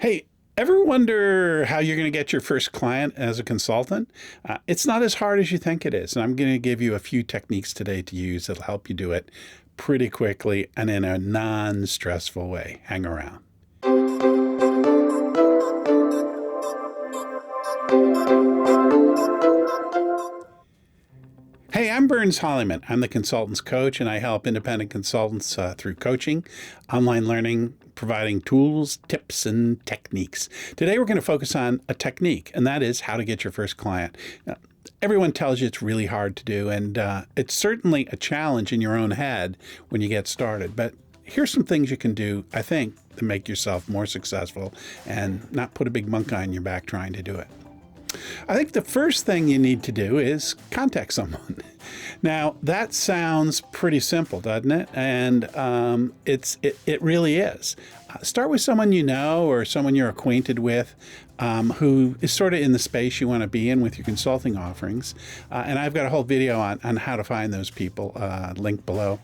Hey, ever wonder how you're going to get your first client as a consultant? It's not as hard as you think it is. And I'm going to give you a few techniques today to use that'll help you do it pretty quickly and in a non stressful way. Hang around. Hey, I'm Burns Hollyman. I'm the consultants coach, and I help independent consultants through coaching, online learning, providing tools, tips, and techniques. Today, we're going to focus on a technique, and that is how to get your first client. Now, everyone tells you it's really hard to do, and it's certainly a challenge in your own head when you get started. But here's some things you can do, I think, to make yourself more successful and not put a big monkey on your back trying to do it. I think the first thing you need to do is contact someone. Now, that sounds pretty simple, doesn't it? And it really is. Start with someone you know or someone you're acquainted with who is sort of in the space you want to be in with your consulting offerings. And I've got a whole video on how to find those people, linked below.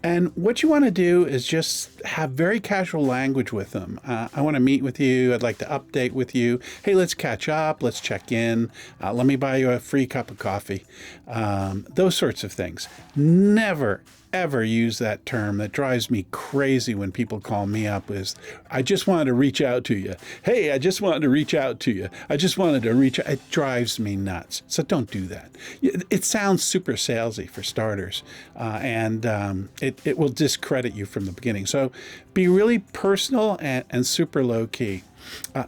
And what you want to do is just have very casual language with them. I want to meet with you. I'd like to update with you. Hey, let's catch up. Let's check in. Let me buy you a free cup of coffee. Those sorts of things. Never, ever use that term. That drives me crazy when people call me up is, I just wanted to reach out to you. Hey, I just wanted to reach out to you. I just wanted to reach out. It drives me nuts. So don't do that. It sounds super salesy for starters, and it will discredit you from the beginning. So be really personal and super low key.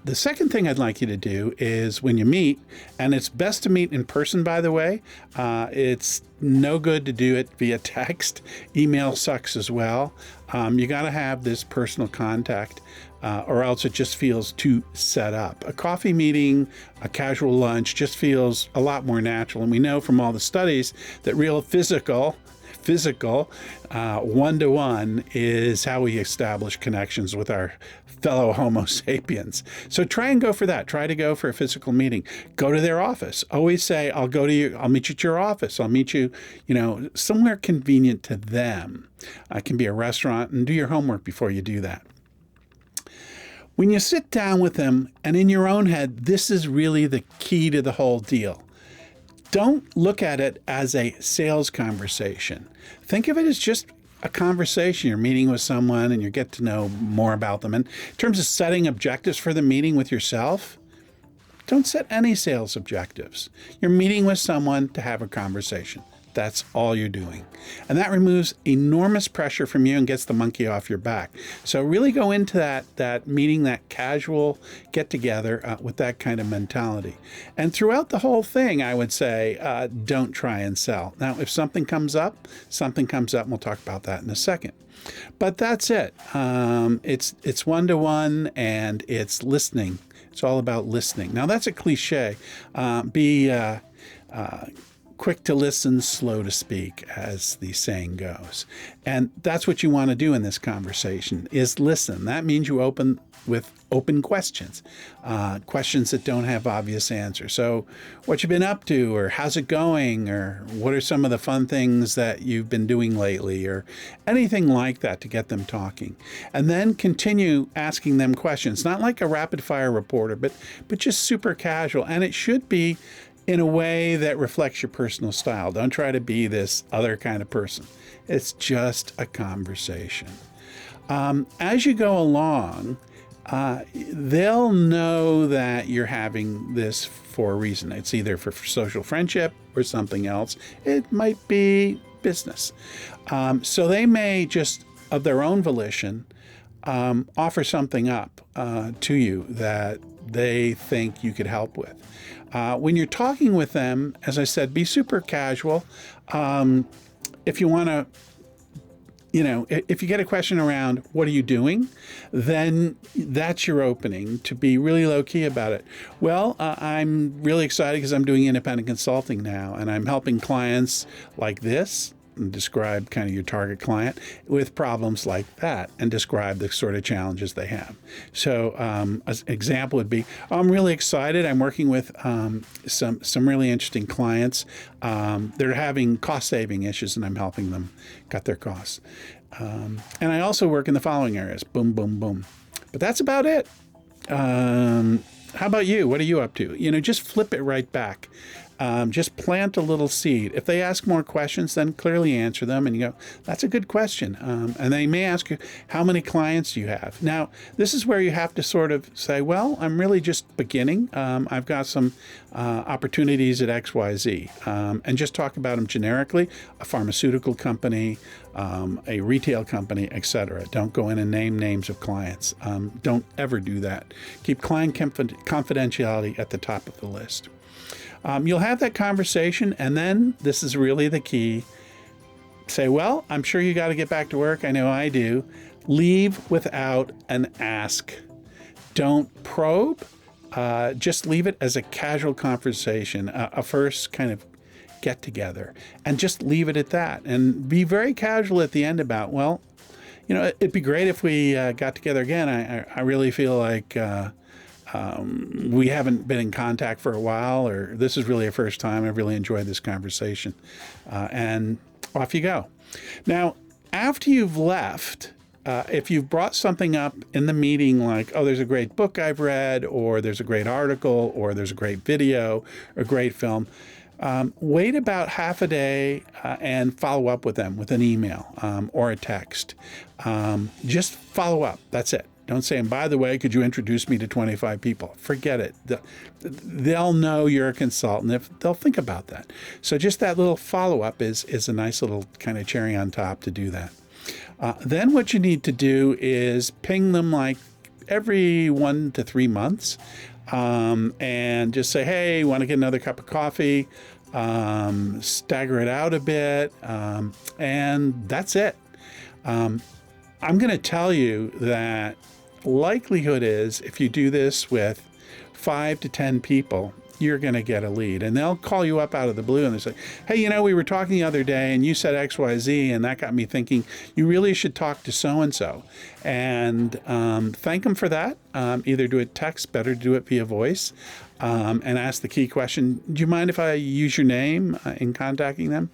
The second thing I'd like you to do is when you meet, and it's best to meet in person, by the way. It's no good to do it via text. Email sucks as well. You got to have this personal contact, or else it just feels too set up. A coffee meeting, a casual lunch just feels a lot more natural. And we know from all the studies that real physical one-to-one is how we establish connections with our fellow Homo sapiens. So try and go for that. Try to go for a physical meeting. Go to their office. Always say, I'll meet you at your office. I'll meet you, somewhere convenient to them. It can be a restaurant, and do your homework before you do that. When you sit down with them, and in your own head, this is really the key to the whole deal. Don't look at it as a sales conversation. Think of it as just a conversation. You're meeting with someone and you get to know more about them. And in terms of setting objectives for the meeting with yourself, don't set any sales objectives. You're meeting with someone to have a conversation. That's all you're doing. And that removes enormous pressure from you and gets the monkey off your back. So really go into that meeting, that casual get together with that kind of mentality. And throughout the whole thing, I would say, don't try and sell. Now, if something comes up, and we'll talk about that in a second. But that's it. It's one-to-one and it's listening. It's all about listening. Now, that's a cliche. Be quick to listen, slow to speak, as the saying goes. And that's what you want to do in this conversation, is listen. That means you open with open questions, questions that don't have obvious answers. So what you been up to, or how's it going, or what are some of the fun things that you've been doing lately, or anything like that to get them talking. And then continue asking them questions, not like a rapid fire reporter, but just super casual. And it should be in a way that reflects your personal style. Don't try to be this other kind of person. It's just a conversation. As you go along, they'll know that you're having this for a reason. It's either for social friendship or something else. It might be business. So they may just, of their own volition, offer something up to you that they think you could help with. When you're talking with them, as I said, be super casual. If you want to, if you get a question around what are you doing, then that's your opening to be really low key about it. Well, I'm really excited because I'm doing independent consulting now, and I'm helping clients like this, and describe kind of your target client with problems like that, and describe the sort of challenges they have. So an example would be, I'm really excited. I'm working with some really interesting clients. They're having cost saving issues, and I'm helping them cut their costs. And I also work in the following areas. Boom, boom, boom. But that's about it. How about you? What are you up to? Just flip it right back. Just plant a little seed. If they ask more questions, then clearly answer them and you go, that's a good question. And they may ask you, how many clients do you have? Now, this is where you have to sort of say, well, I'm really just beginning. I've got some opportunities at XYZ. And just talk about them generically, a pharmaceutical company, a retail company, etc. Don't go in and name names of clients. Don't ever do that. Keep client confidentiality at the top of the list. You'll have that conversation, and then this is really the key. Say, well, I'm sure you got to get back to work. I know I do. Leave without an ask. Don't probe. Just leave it as a casual conversation, a first kind of get together, and just leave it at that. And be very casual at the end about, well, it'd be great if we got together again. I really feel like we haven't been in contact for a while, or this is really a first time. I really enjoyed this conversation. And off you go. Now, after you've left, if you've brought something up in the meeting like, oh, there's a great book I've read, or there's a great article, or there's a great video, or great film, wait about half a day and follow up with them with an email or a text. Just follow up. That's it. Don't say, and by the way, could you introduce me to 25 people? Forget it. They'll know you're a consultant if they'll think about that. So just that little follow-up is a nice little kind of cherry on top to do that. Then what you need to do is ping them like every 1 to 3 months and just say, hey, want to get another cup of coffee? Stagger it out a bit, and that's it. I'm going to tell you that likelihood is if you do this with 5 to 10 people, you're going to get a lead. And they'll call you up out of the blue and they say, hey, we were talking the other day and you said XYZ, and that got me thinking you really should talk to so-and-so. And thank them for that. Either do it text, better to do it via voice, and ask the key question, do you mind if I use your name in contacting them?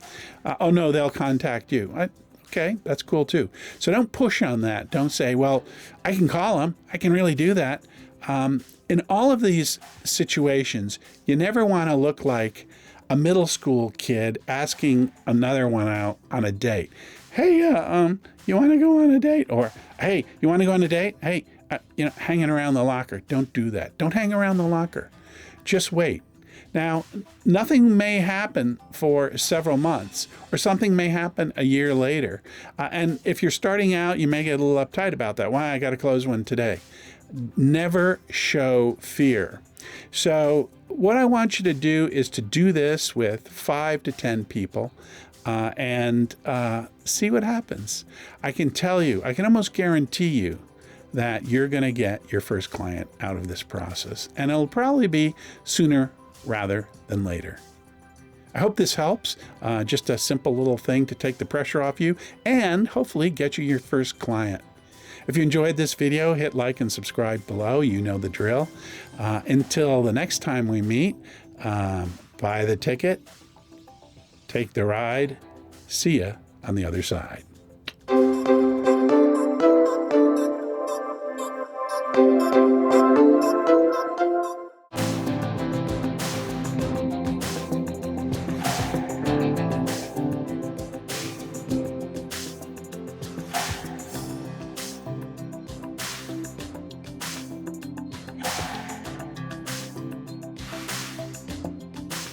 Oh, no, they'll contact you. Okay, that's cool too. So don't push on that. Don't say, well, I can call them. I can really do that. In all of these situations, you never want to look like a middle school kid asking another one out on a date. Hey, you want to go on a date? Or, hey, you want to go on a date? Hey, hanging around the locker. Don't do that. Don't hang around the locker. Just wait. Now, nothing may happen for several months, or something may happen a year later. And if you're starting out, you may get a little uptight about that. Why? I got to close one today. Never show fear. So what I want you to do is to do this with 5 to 10 people and see what happens. I can tell you, I can almost guarantee you that you're going to get your first client out of this process. And it'll probably be sooner rather than later. I hope this helps. Just a simple little thing to take the pressure off you and hopefully get you your first client. If you enjoyed this video, hit like and subscribe below. You know the drill. Until the next time we meet, buy the ticket, take the ride. See ya on the other side.